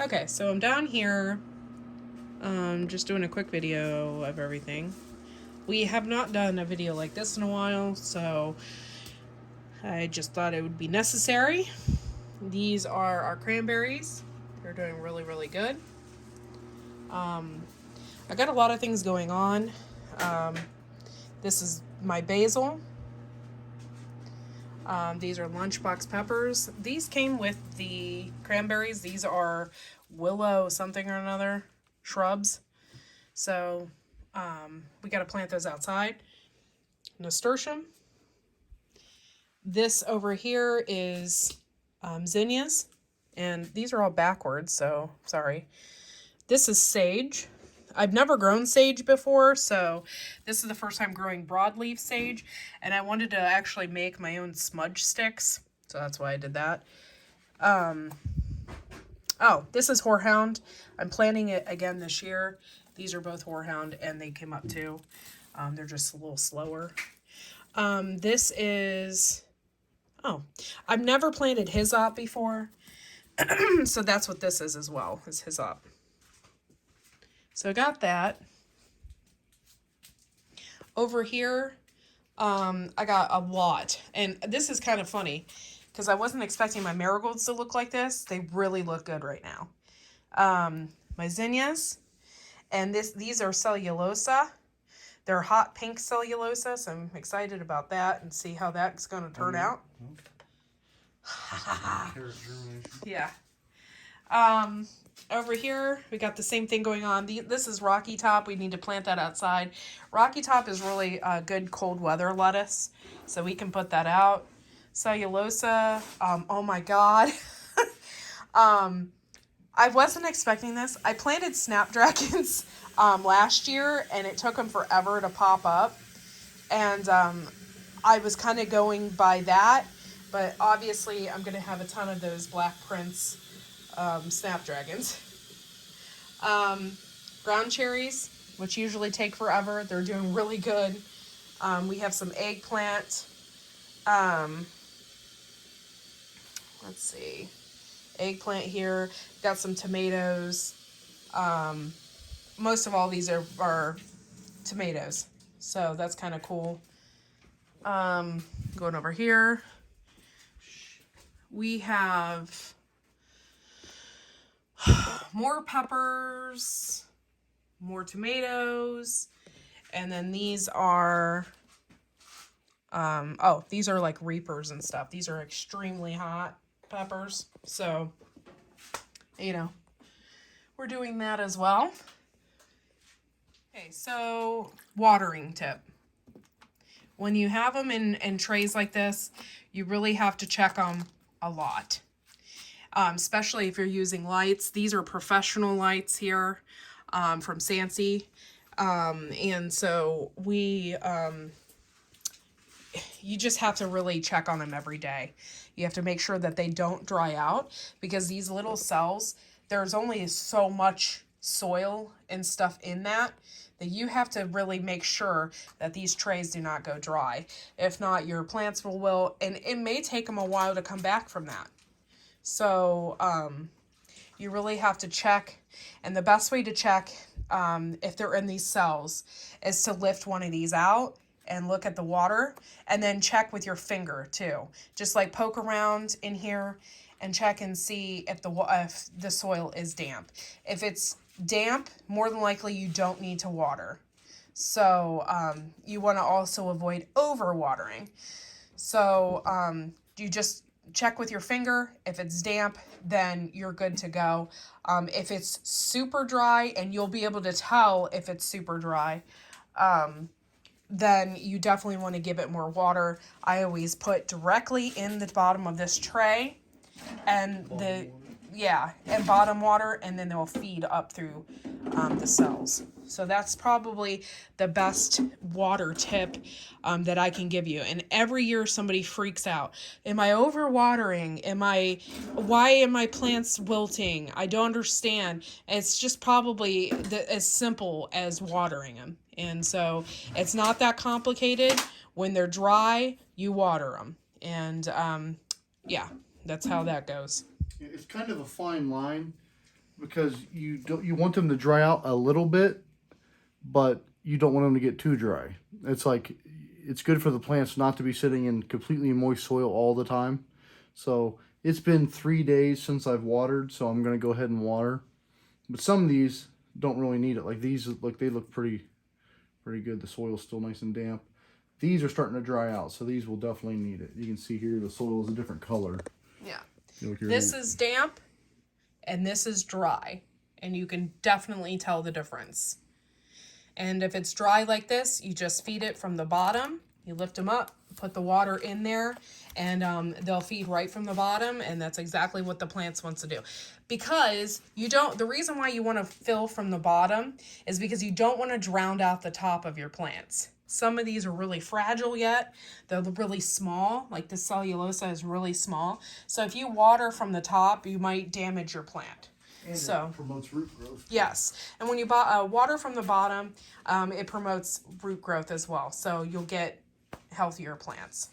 Okay, so I'm down here, just doing a quick video of everything. We have not done a video like this in a while, so I just thought it would be necessary. These are our cranberries. They're doing really, really good. I got a lot of things going on. This is my basil. These are lunchbox peppers. These came with the cranberries. These are willow something or another shrubs. So we got to plant those outside. Nasturtium. This over here is zinnias. And these are all backwards, so sorry. This is sage. I've never grown sage before, so this is the first time growing broadleaf sage, and I wanted to actually make my own smudge sticks, so that's why I did that. Oh, this is horehound. I'm planting it again this year. These are both horehound, and they came up too. They're just a little slower. This is... Oh, I've never planted hyssop before, so that's what this is as well, is hyssop. So I got that. Over here, I got a lot. And this is kind of funny because I wasn't expecting my marigolds to look like this. They really look good right now. My zinnias. And these are cellulosa. They're hot pink cellulosa, so I'm excited about that and see how that's going to turn out. Yeah. Over here, we got the same thing going on. This is Rocky Top. We need to plant that outside. Rocky Top is really a good cold weather lettuce, so we can put that out. Cellulosa. Oh my God. I wasn't expecting this. I planted snapdragons last year, and it took them forever to pop up. And I was kind of going by that, but obviously I'm going to have a ton of those Black Prince snapdragons. Ground cherries, which usually take forever. They're doing really good. We have some eggplant. Let's see. Eggplant here. Got some tomatoes. Most of all these are tomatoes. So that's kind of cool. Going over here. We have more peppers, more tomatoes, and then these are, these are like reapers and stuff. These are extremely hot peppers, so, you know, we're doing that as well. Okay, so watering tip. When you have them in trays like this, you really have to check them a lot. Especially if you're using lights. These are professional lights here from Sansi. And so you just have to really check on them every day. You have to make sure that they don't dry out because these little cells, there's only so much soil and stuff in that you have to really make sure that these trays do not go dry. If not, your plants will wilt, and it may take them a while to come back from that. So you really have to check, and the best way to check if they're in these cells is to lift one of these out and look at the water, and then check with your finger too. Just like poke around in here and check and see if the soil is damp. If it's damp, more than likely you don't need to water. So you want to also avoid over watering. So you just check with your finger. If it's damp, then you're good to go. If it's super dry, and you'll be able to tell if it's super dry, then you definitely want to give it more water. I always put directly in the bottom of this tray, and and bottom water, and then they'll feed up through the cells. So that's probably the best water tip that I can give you. And every year somebody freaks out. Am I overwatering? Why am my plants wilting? I don't understand. It's just probably as simple as watering them. And so it's not that complicated. When they're dry, you water them. And yeah, that's how that goes. It's kind of a fine line because you want them to dry out a little bit, but you don't want them to get too dry. It's like, it's good for the plants not to be sitting in completely moist soil all the time. So it's been 3 days since I've watered, so I'm going to go ahead and water. But some of these don't really need it. Like these, look, they look pretty good. The soil's still nice and damp. These are starting to dry out, so these will definitely need it. You can see here the soil is a different color. Yeah. Here, this is damp and this is dry, and you can definitely tell the difference. And if it's dry like this, you just feed it from the bottom. You lift them up, put the water in there, and they'll feed right from the bottom, and that's exactly what the plants wants to do. Because the reason why you want to fill from the bottom is because you don't want to drown out the top of your plants. Some of these are really fragile yet. They're really small, like the cellulosa is really small. So if you water from the top, you might damage your plant. And so it promotes root growth. Yes, and when you water from the bottom, it promotes root growth as well. So you'll get healthier plants.